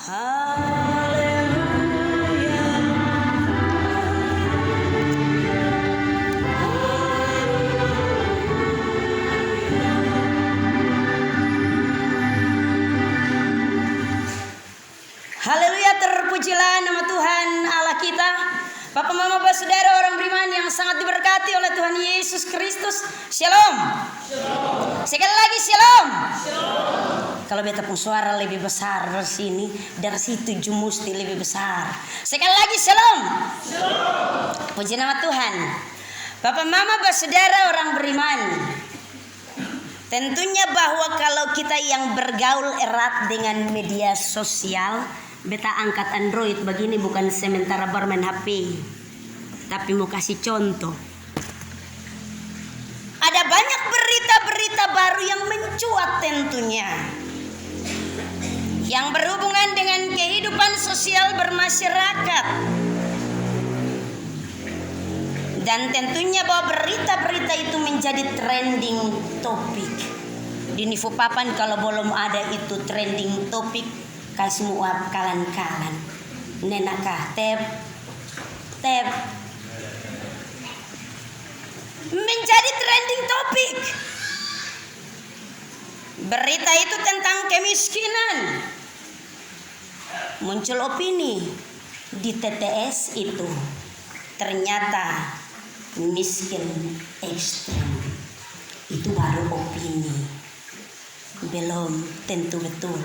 Haleluya. Haleluya, terpujilah nama Tuhan Allah kita. Bapak, mama, saudara, orang beriman yang sangat diberkati oleh Tuhan Yesus Kristus. Shalom. Shalom. Sekali lagi shalom. Shalom. Kalau beta pun suara lebih besar dari sini, dari situ mesti lebih besar. Sekali lagi shalom. Shalom. Puji nama Tuhan. Bapak, mama, saudara, orang beriman. Tentunya bahwa kalau kita yang bergaul erat dengan media sosial, beta angkat Android begini bukan sementara bermain HP, tapi mau kasih contoh. Ada banyak berita-berita baru yang mencuat tentunya, yang berhubungan dengan kehidupan sosial bermasyarakat. Dan tentunya bahwa berita-berita itu menjadi trending topik. Di Nivo Papan kalau belum ada itu trending topik, kasih muap kalan-kalan. Nenakah tep. Menjadi trending topik. Berita itu tentang kemiskinan. Muncul opini di TTS itu. Ternyata miskin ekstrem. Itu baru opini, belum tentu betul.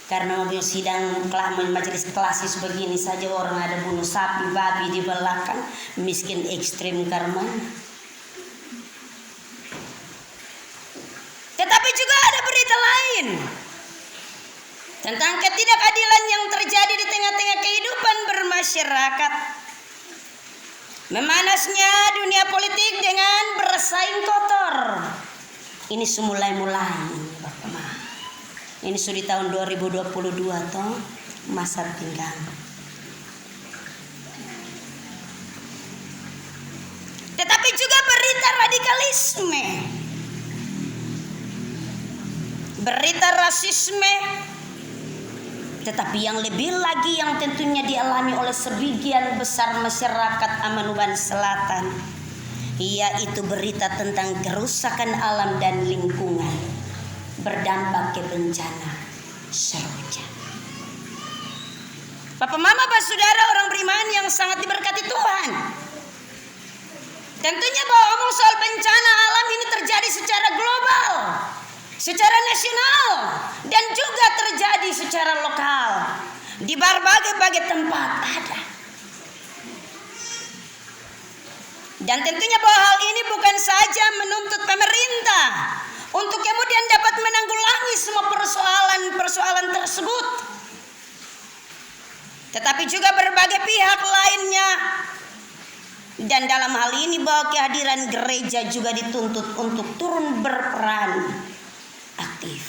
Karena mobil sidang majelis klasis begini saja orang ada bunuh sapi babi di belakang, miskin ekstrem karena. Tetapi juga ada berita lain tentang ketidakadilan yang terjadi di tengah-tengah kehidupan bermasyarakat. Memanasnya dunia politik dengan bersaing kotor. Ini semulai-mulai, Bapak Ma. Ini sudah di tahun 2022 toh, masa tinggal. Tetapi juga berita radikalisme, berita rasisme. Tetapi yang lebih lagi yang tentunya dialami oleh sebagian besar masyarakat Amanuban Selatan, yaitu berita tentang kerusakan alam dan lingkungan berdampak ke bencana seroja. Bapak, mama, saudara, orang beriman yang sangat diberkati Tuhan. Tentunya bahwa omong soal bencana alam ini terjadi secara global, secara nasional, dan juga terjadi secara lokal. Di berbagai tempat ada. Dan tentunya bahwa hal ini bukan saja menuntut pemerintah untuk kemudian dapat menanggulangi semua persoalan tersebut, tetapi juga berbagai pihak lainnya. Dan dalam hal ini bahwa kehadiran gereja juga dituntut untuk turun berperan aktif.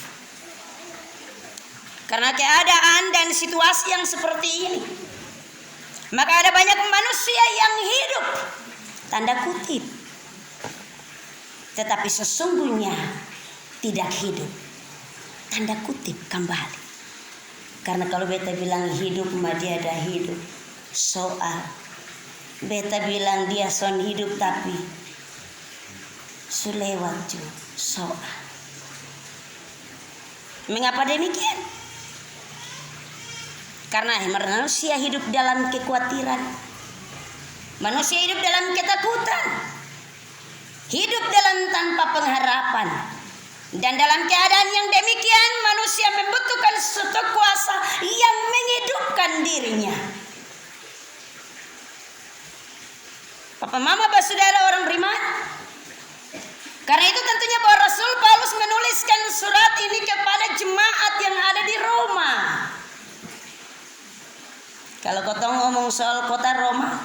Karena keadaan dan situasi yang seperti ini, maka ada banyak manusia yang hidup, tanda kutip, tetapi sesungguhnya tidak hidup, tanda kutip, kembali. Karena kalau beta bilang hidup, mah dia ada hidup. Soal beta bilang dia son hidup, tapi sulewat juga soal. Mengapa demikian? Karena manusia hidup dalam kekhawatiran, manusia hidup dalam ketakutan, hidup dalam tanpa pengharapan. Dan dalam keadaan yang demikian, manusia membutuhkan suatu kuasa yang menghidupkan dirinya. Papa, mama, saudara, orang beriman. Karena itu tentunya bahwa Rasul Paulus menuliskan surat ini kepada jemaat yang ada di Roma. Kalau kotong ngomong soal kota Roma,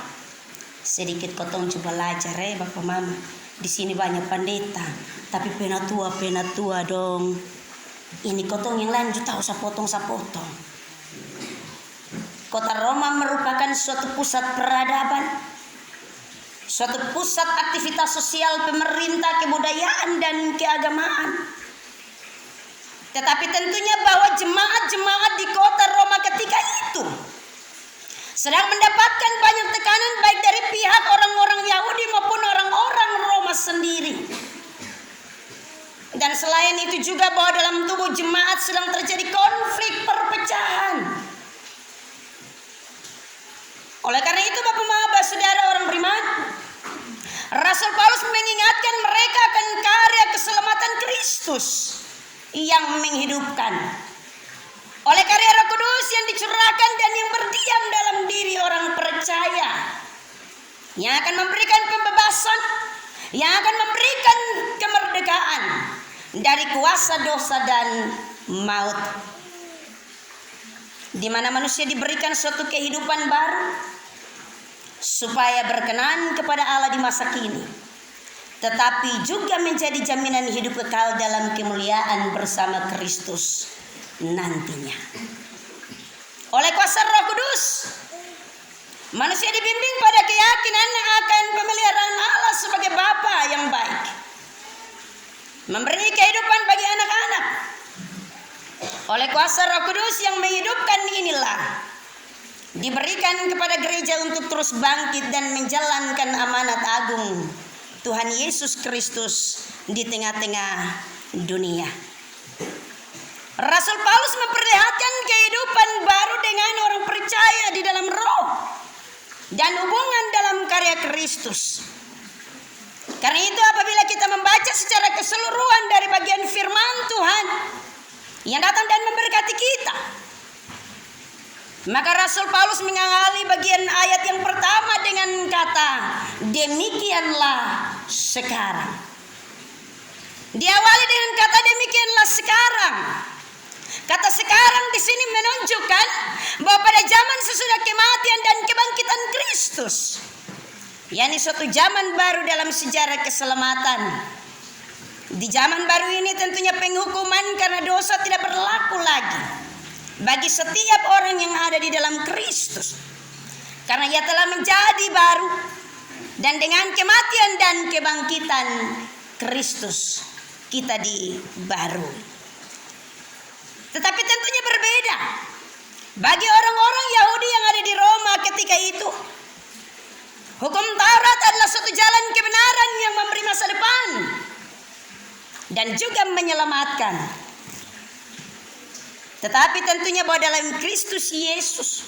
sedikit kotong coba belajar Bapak Mama. Di sini banyak pendeta, tapi penatua dong. Ini kotong yang lanjut tahu sapotong. Kota Roma merupakan suatu pusat peradaban, suatu pusat aktivitas sosial pemerintah, kebudayaan dan keagamaan. Tetapi tentunya bahwa jemaat-jemaat di kota Roma ketika sedang mendapatkan banyak tekanan baik dari pihak orang-orang Yahudi maupun orang-orang Roma sendiri. Dan selain itu juga bahwa dalam tubuh jemaat sedang terjadi konflik perpecahan. Oleh karena itu Bapak-Bapak, saudara orang beriman, Rasul Paulus mengingatkan mereka akan karya keselamatan Kristus yang menghidupkan oleh karya Roh Kudus yang dicurahkan dan yang berdiam dalam diri orang percaya, yang akan memberikan pembebasan, yang akan memberikan kemerdekaan dari kuasa dosa dan maut, di mana manusia diberikan suatu kehidupan baru supaya berkenan kepada Allah di masa kini, tetapi juga menjadi jaminan hidup kekal dalam kemuliaan bersama Kristus nantinya. Oleh kuasa Roh Kudus, manusia dibimbing pada keyakinan akan pemeliharaan Allah sebagai Bapa yang baik, memberi kehidupan bagi anak-anak. Oleh kuasa Roh Kudus yang menghidupkan inilah diberikan kepada gereja untuk terus bangkit dan menjalankan amanat agung Tuhan Yesus Kristus di tengah-tengah dunia. Rasul Paulus memperlihatkan kehidupan baru dengan orang percaya di dalam roh dan hubungan dalam karya Kristus. Karena itu apabila kita membaca secara keseluruhan dari bagian firman Tuhan yang datang dan memberkati kita, maka Rasul Paulus mengawali bagian ayat yang pertama dengan kata demikianlah sekarang. Diawali dengan kata demikianlah sekarang. Kata sekarang di sini menunjukkan bahwa pada zaman sesudah kematian dan kebangkitan Kristus, yakni suatu zaman baru dalam sejarah keselamatan. Di zaman baru ini tentunya penghukuman karena dosa tidak berlaku lagi bagi setiap orang yang ada di dalam Kristus, karena ia telah menjadi baru, dan dengan kematian dan kebangkitan Kristus kita dibarui. Tetapi tentunya berbeda bagi orang-orang Yahudi yang ada di Roma ketika itu. Hukum Taurat adalah suatu jalan kebenaran yang memberi masa depan dan juga menyelamatkan. Tetapi tentunya bahwa dalam Kristus Yesus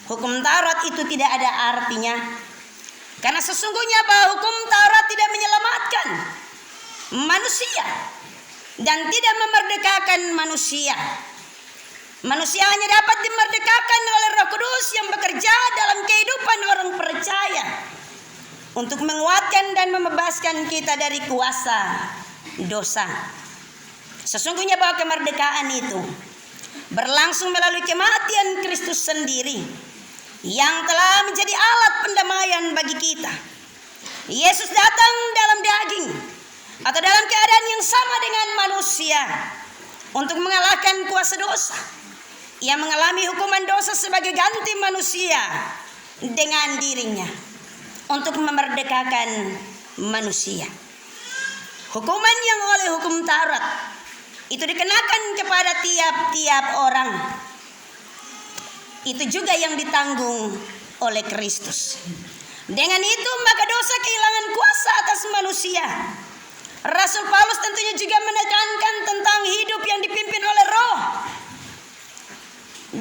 hukum Taurat itu tidak ada artinya, karena sesungguhnya bahwa hukum Taurat tidak menyelamatkan manusia dan tidak memerdekakan manusia. Manusia hanya dapat dimerdekakan oleh Roh Kudus yang bekerja dalam kehidupan orang percaya untuk menguatkan dan membebaskan kita dari kuasa dosa. Sesungguhnya bahwa kemerdekaan itu berlangsung melalui kematian Kristus sendiri yang telah menjadi alat pendamaian bagi kita. Yesus datang dalam daging atau dalam keadaan yang sama dengan manusia untuk mengalahkan kuasa dosa. Ia mengalami hukuman dosa sebagai ganti manusia dengan dirinya untuk memerdekakan manusia. Hukuman yang oleh hukum Taurat itu dikenakan kepada tiap-tiap orang, itu juga yang ditanggung oleh Kristus. Dengan itu maka dosa kehilangan kuasa atas manusia. Rasul Paulus tentunya juga menekankan tentang hidup yang dipimpin oleh Roh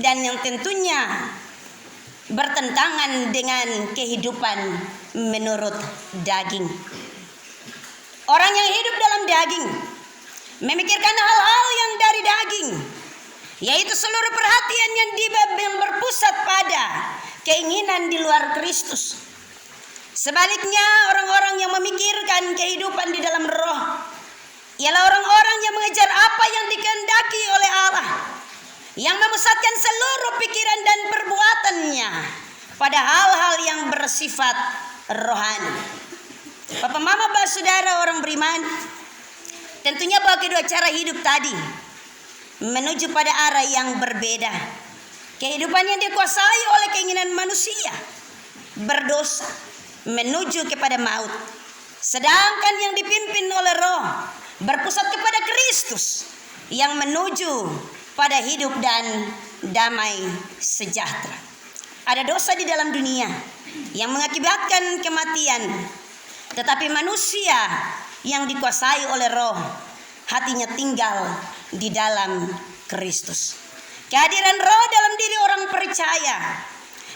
dan yang tentunya bertentangan dengan kehidupan menurut daging. Orang yang hidup dalam daging memikirkan hal-hal yang dari daging, yaitu seluruh perhatian yang berpusat pada keinginan di luar Kristus. Sebaliknya orang-orang yang memikirkan kehidupan di dalam roh ialah orang-orang yang mengejar apa yang dikehendaki oleh Allah, yang memusatkan seluruh pikiran dan perbuatannya pada hal-hal yang bersifat rohani. Bapak, mama, saudara orang beriman, tentunya bahwa kedua cara hidup tadi menuju pada arah yang berbeda. Kehidupan yang dikuasai oleh keinginan manusia berdosa menuju kepada maut, sedangkan yang dipimpin oleh Roh berpusat kepada Kristus yang menuju pada hidup dan damai sejahtera. ada dosa di dalam dunia yang mengakibatkan kematian. Tetapi manusia yang dikuasai oleh roh, hatinya tinggal di dalam Kristus. Kehadiran roh dalam diri orang percaya,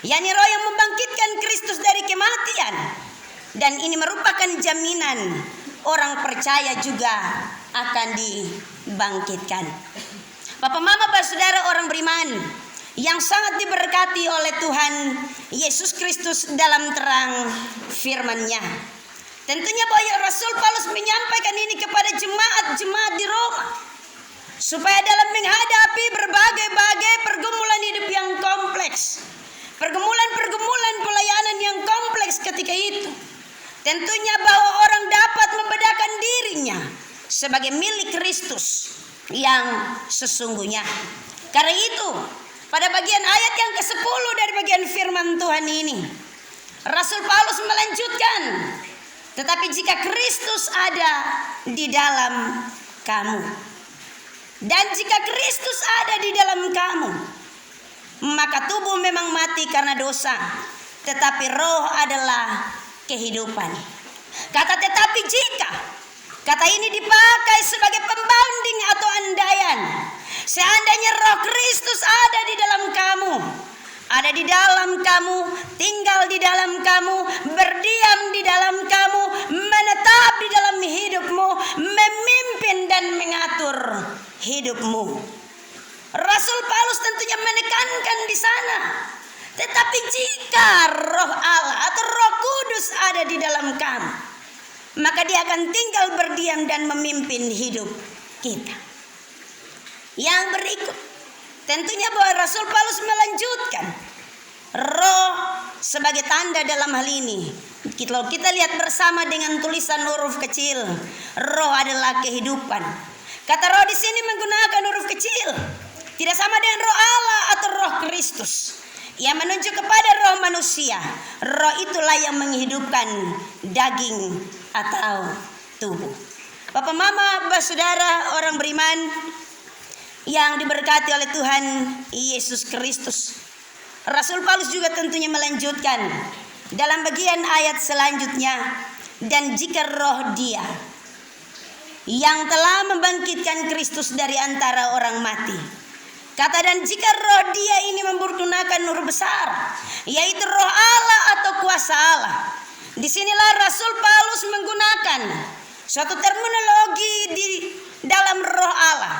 yakni roh yang membangkitkan Kristus dari kematian. Dan ini merupakan jaminan orang percaya juga akan dibangkitkan. Bapak, mama, saudara orang beriman yang sangat diberkati oleh Tuhan Yesus Kristus dalam terang firman-Nya. Tentunya bahwa Rasul Paulus menyampaikan ini kepada jemaat-jemaat di Roma, supaya dalam menghadapi berbagai pergumulan hidup yang kompleks, pergumulan pelayanan yang kompleks ketika itu, tentunya bahwa orang dapat membedakan dirinya sebagai milik Kristus yang sesungguhnya. Karena itu, pada bagian ayat yang ke-10 dari bagian firman Tuhan ini, Rasul Paulus melanjutkan, tetapi jika Kristus ada di dalam kamu, dan jika Kristus ada di dalam kamu, maka tubuh memang mati karena dosa, tetapi roh adalah kehidupan. Kata tetapi jika, kata ini dipakai sebagai pembanding atau andaian. Seandainya roh Kristus ada di dalam kamu, ada di dalam kamu, tinggal di dalam kamu, berdiam di dalam kamu, menetap di dalam hidupmu, memimpin dan mengatur hidupmu. Rasul Paulus tentunya menekankan di sana, tetapi jika roh Allah atau roh kudus ada di dalam kamu, maka dia akan tinggal berdiam dan memimpin hidup kita. Yang berikut, tentunya bahwa Rasul Paulus melanjutkan roh sebagai tanda dalam hal ini. Kalau kita lihat bersama dengan tulisan huruf kecil, roh adalah kehidupan. Kata roh di sini menggunakan huruf kecil, tidak sama dengan roh Allah atau roh Kristus yang menunjuk kepada roh manusia. Roh itulah yang menghidupkan daging atau tubuh. Bapak, mama, saudara orang beriman yang diberkati oleh Tuhan Yesus Kristus, Rasul Paulus juga tentunya melanjutkan dalam bagian ayat selanjutnya, dan jika roh Dia yang telah membangkitkan Kristus dari antara orang mati. Kata dan jika roh Dia ini mempergunakan huruf besar, yaitu roh Allah atau kuasa Allah. Disinilah Rasul Paulus menggunakan suatu terminologi di dalam roh Allah,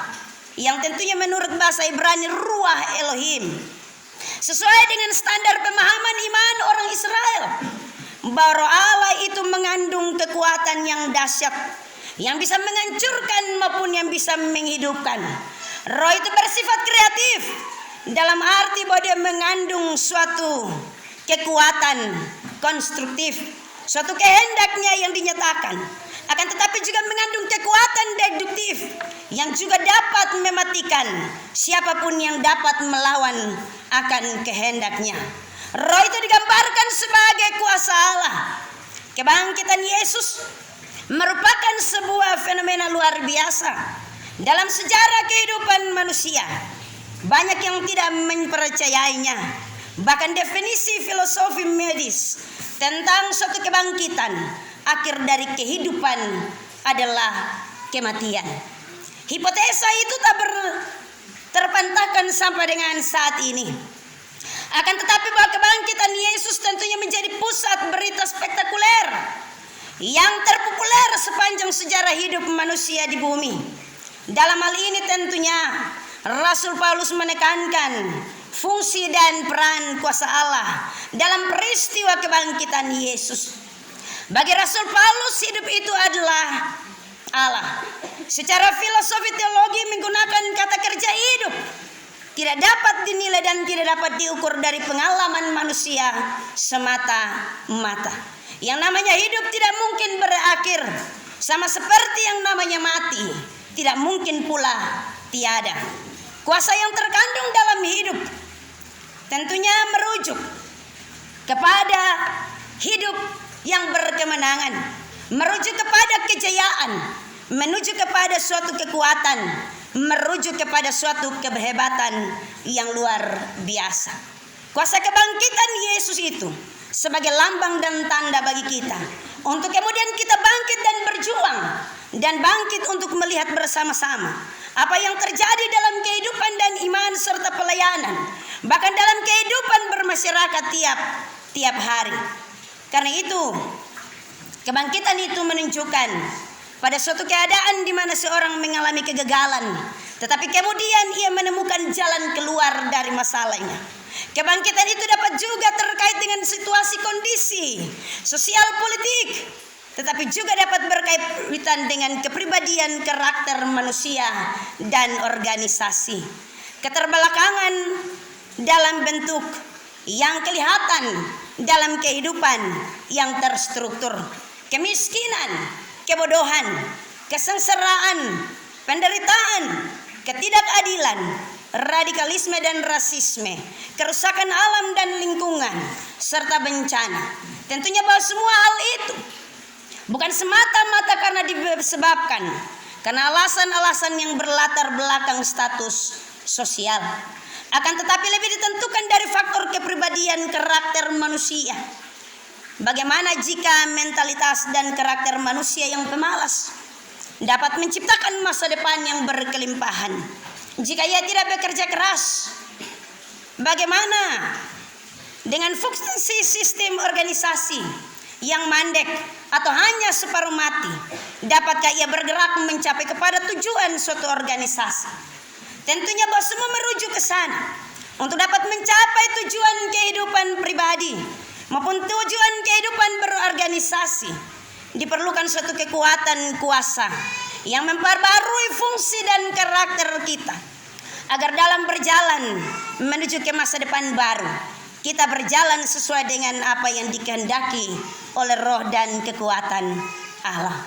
yang tentunya menurut bahasa Ibrani ruah Elohim, sesuai dengan standar pemahaman iman orang Israel, bahwa roh Allah itu mengandung kekuatan yang dahsyat, yang bisa menghancurkan maupun yang bisa menghidupkan. Roh itu bersifat kreatif, dalam arti bahwa dia mengandung suatu kekuatan konstruktif, suatu kehendaknya yang dinyatakan, akan tetapi juga mengandung kekuatan deduktif yang juga dapat mematikan siapapun yang dapat melawan akan kehendaknya. Roh itu digambarkan sebagai kuasa Allah. Kebangkitan Yesus merupakan sebuah fenomena luar biasa dalam sejarah kehidupan manusia. Banyak yang tidak mempercayainya. Bahkan definisi filosofi medis tentang suatu kebangkitan, akhir dari kehidupan adalah kematian. Hipotesa itu tak terpantahkan sampai dengan saat ini. Akan tetapi bahwa kebangkitan Yesus tentunya menjadi pusat berita spektakuler yang terpopuler sepanjang sejarah hidup manusia di bumi. Dalam hal ini tentunya Rasul Paulus menekankan fungsi dan peran kuasa Allah dalam peristiwa kebangkitan Yesus. Bagi Rasul Paulus, hidup itu adalah Allah. Secara filosofi teologi menggunakan kata kerja hidup tidak dapat dinilai dan tidak dapat diukur dari pengalaman manusia semata-mata. Yang namanya hidup tidak mungkin berakhir, sama seperti yang namanya mati tidak mungkin pula tiada. Kuasa yang terkandung dalam hidup tentunya merujuk kepada hidup yang berkemenangan, merujuk kepada kejayaan, menuju kepada suatu kekuatan, merujuk kepada suatu kehebatan yang luar biasa. Kuasa kebangkitan Yesus itu sebagai lambang dan tanda bagi kita, untuk kemudian kita bangkit dan berjuang, dan bangkit untuk melihat bersama-sama apa yang terjadi dalam kehidupan dan iman serta pelayanan, bahkan dalam kehidupan bermasyarakat tiap hari. Karena itu, kebangkitan itu menunjukkan pada suatu keadaan di mana seorang mengalami kegagalan, tetapi kemudian ia menemukan jalan keluar dari masalahnya. Kebangkitan itu dapat juga terkait dengan situasi kondisi sosial politik, tetapi juga dapat berkaitan dengan kepribadian karakter manusia dan organisasi. Keterbelakangan dalam bentuk yang kelihatan dalam kehidupan yang terstruktur, kemiskinan, kebodohan, kesengsaraan, penderitaan, ketidakadilan, radikalisme dan rasisme, kerusakan alam dan lingkungan, serta bencana. Tentunya bahwa semua hal itu bukan semata-mata karena disebabkan karena alasan-alasan yang berlatar belakang status sosial, akan tetapi lebih ditentukan dari faktor kepribadian karakter manusia. Bagaimana jika mentalitas dan karakter manusia yang pemalas dapat menciptakan masa depan yang berkelimpahan jika ia tidak bekerja keras? Bagaimana dengan fungsi sistem organisasi yang mandek atau hanya separuh mati? Dapatkah ia bergerak mencapai kepada tujuan suatu organisasi? Tentunya bahwa semua merujuk ke sana. Untuk dapat mencapai tujuan kehidupan pribadi maupun tujuan kehidupan berorganisasi, diperlukan suatu kekuatan kuasa yang memperbarui fungsi dan karakter kita, agar dalam berjalan menuju ke masa depan baru, kita berjalan sesuai dengan apa yang dikehendaki oleh roh dan kekuatan Allah.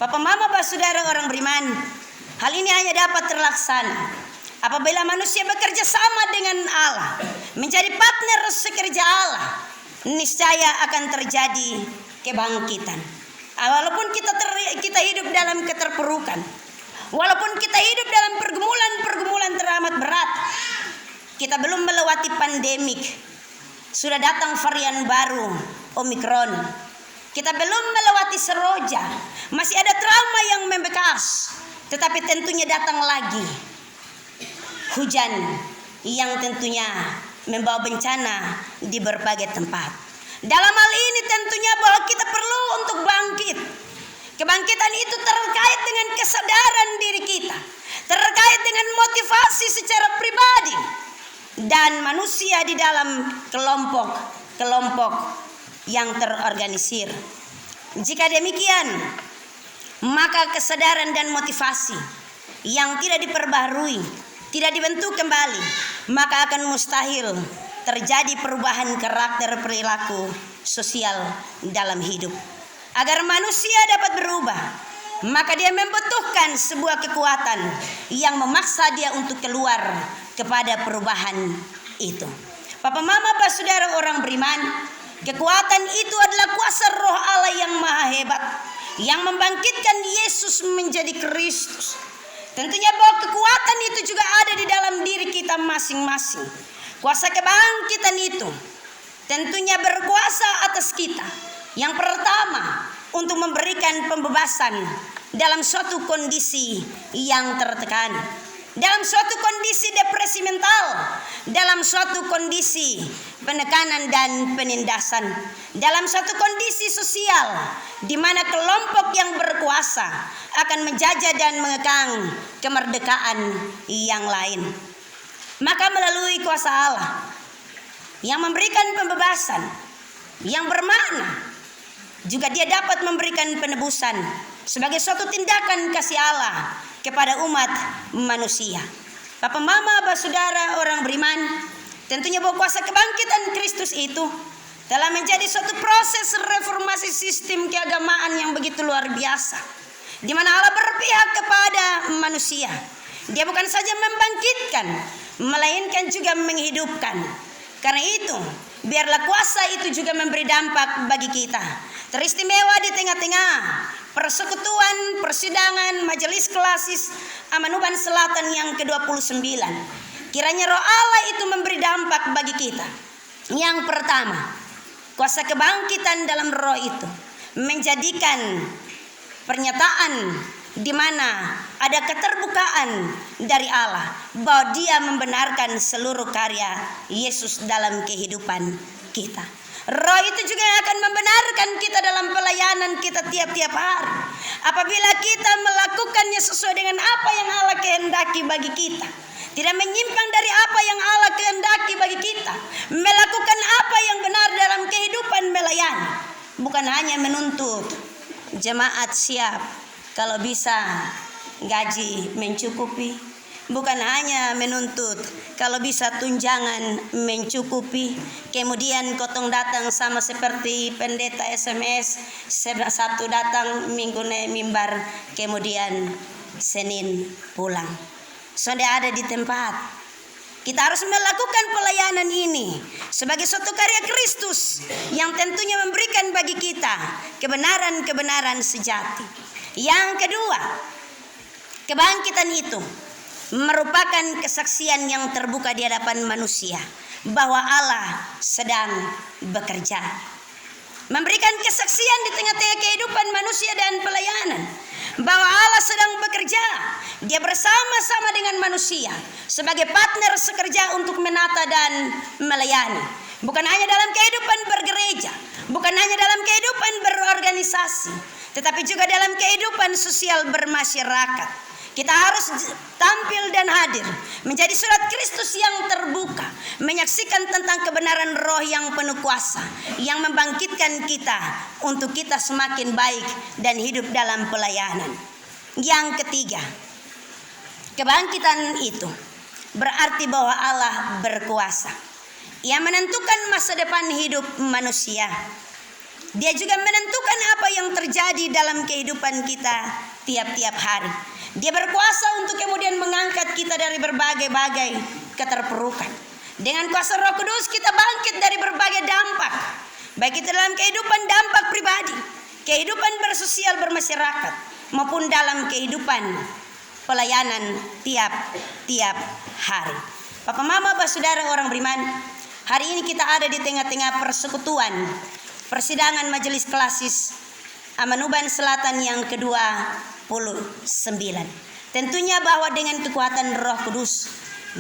Bapak, Mama, Bapak, Saudara orang beriman, hal ini hanya dapat terlaksana apabila manusia bekerja sama dengan Allah, menjadi partner sekerja Allah. Niscaya akan terjadi kebangkitan. Walaupun kita hidup dalam keterpurukan, walaupun kita hidup dalam pergumulan teramat berat, kita belum melewati pandemik, sudah datang varian baru Omikron. Kita belum melewati seroja, masih ada trauma yang membekas, tetapi tentunya datang lagi hujan yang tentunya membawa bencana di berbagai tempat. Dalam hal ini tentunya bahwa kita perlu untuk bangkit. Kebangkitan itu terkait dengan kesadaran diri kita, terkait dengan motivasi secara pribadi dan manusia di dalam kelompok yang terorganisir. Jika demikian, maka kesadaran dan motivasi yang tidak diperbaharui, tidak dibentuk kembali, maka akan mustahil terjadi perubahan karakter perilaku sosial dalam hidup. Agar manusia dapat berubah, maka dia membutuhkan sebuah kekuatan yang memaksa dia untuk keluar kepada perubahan itu. Papa, Mama, Bapak, Saudara orang beriman, kekuatan itu adalah kuasa roh Allah yang maha hebat, yang membangkitkan Yesus menjadi Kristus. Tentunya bahwa kekuatan itu juga ada di dalam diri kita masing-masing. Kuasa kebangkitan itu tentunya berkuasa atas kita. Yang pertama, untuk memberikan pembebasan dalam suatu kondisi yang tertekan, dalam suatu kondisi depresi mental, dalam suatu kondisi penekanan dan penindasan, dalam suatu kondisi sosial di mana kelompok yang berkuasa akan menjajah dan mengekang kemerdekaan yang lain. Maka melalui kuasa Allah yang memberikan pembebasan yang bermakna, juga dia dapat memberikan penebusan sebagai suatu tindakan kasih Allah kepada umat manusia. Papa, Mama, Bapak, Saudara orang beriman, tentunya bahwa kuasa kebangkitan Kristus itu telah menjadi suatu proses reformasi sistem keagamaan yang begitu luar biasa, di mana Allah berpihak kepada manusia. Dia bukan saja membangkitkan, melainkan juga menghidupkan. Karena itu, biarlah kuasa itu juga memberi dampak bagi kita, teristimewa di tengah-tengah persekutuan, persidangan, majelis klasis Amanuban Selatan yang ke-29. Kiranya roh Allah itu memberi dampak bagi kita, Yang pertama, kuasa kebangkitan dalam roh itu menjadikan pernyataan di mana ada keterbukaan dari Allah bahwa Dia membenarkan seluruh karya Yesus dalam kehidupan kita. Roh itu juga akan membenarkan kita dalam pelayanan kita tiap-tiap hari. Apabila kita melakukannya sesuai dengan apa yang Allah kehendaki bagi kita, tidak menyimpang dari apa yang Allah kehendaki bagi kita, melakukan apa yang benar dalam kehidupan melayani, bukan hanya menuntut jemaat siap kalau bisa gaji mencukupi, bukan hanya menuntut kalau bisa tunjangan mencukupi, kemudian kotong datang sama seperti pendeta SMS, Sabtu datang, Minggu naik mimbar, kemudian Senin pulang. Sudah ada di tempat. Kita harus melakukan pelayanan ini sebagai suatu karya Kristus yang tentunya memberikan bagi kita kebenaran-kebenaran sejati. Yang kedua, kebangkitan itu merupakan kesaksian yang terbuka di hadapan manusia bahwa Allah sedang bekerja. Memberikan kesaksian di tengah-tengah kehidupan manusia dan pelayanan bahwa Allah sedang bekerja. Dia bersama-sama dengan manusia sebagai partner sekerja untuk menata dan melayani. Bukan hanya dalam kehidupan bergereja, bukan hanya dalam kehidupan berorganisasi, tetapi juga dalam kehidupan sosial bermasyarakat. Kita harus tampil dan hadir menjadi surat Kristus yang terbuka, menyaksikan tentang kebenaran roh yang penuh kuasa, yang membangkitkan kita untuk kita semakin baik dan hidup dalam pelayanan. Yang ketiga, kebangkitan itu berarti bahwa Allah berkuasa. Ia menentukan masa depan hidup manusia. Dia juga menentukan apa yang terjadi dalam kehidupan kita tiap-tiap hari. Dia berkuasa untuk kemudian mengangkat kita dari berbagai-bagai keterpurukan. Dengan kuasa Roh Kudus kita bangkit dari berbagai dampak, baik itu dalam kehidupan dampak pribadi, kehidupan bersosial bermasyarakat, maupun dalam kehidupan pelayanan tiap-tiap hari. Bapak, Mama, Saudara orang beriman, hari ini kita ada di tengah-tengah persekutuan persidangan Majelis Klasis Amanuban Selatan yang ke-29. Tentunya bahwa dengan kekuatan Roh Kudus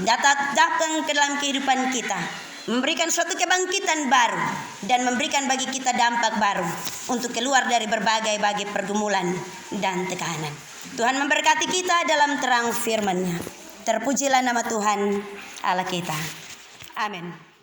datang ke dalam kehidupan kita, memberikan suatu kebangkitan baru dan memberikan bagi kita dampak baru untuk keluar dari berbagai pergumulan dan tekanan. Tuhan memberkati kita dalam terang firman-Nya. Terpujilah nama Tuhan Allah kita. Amin.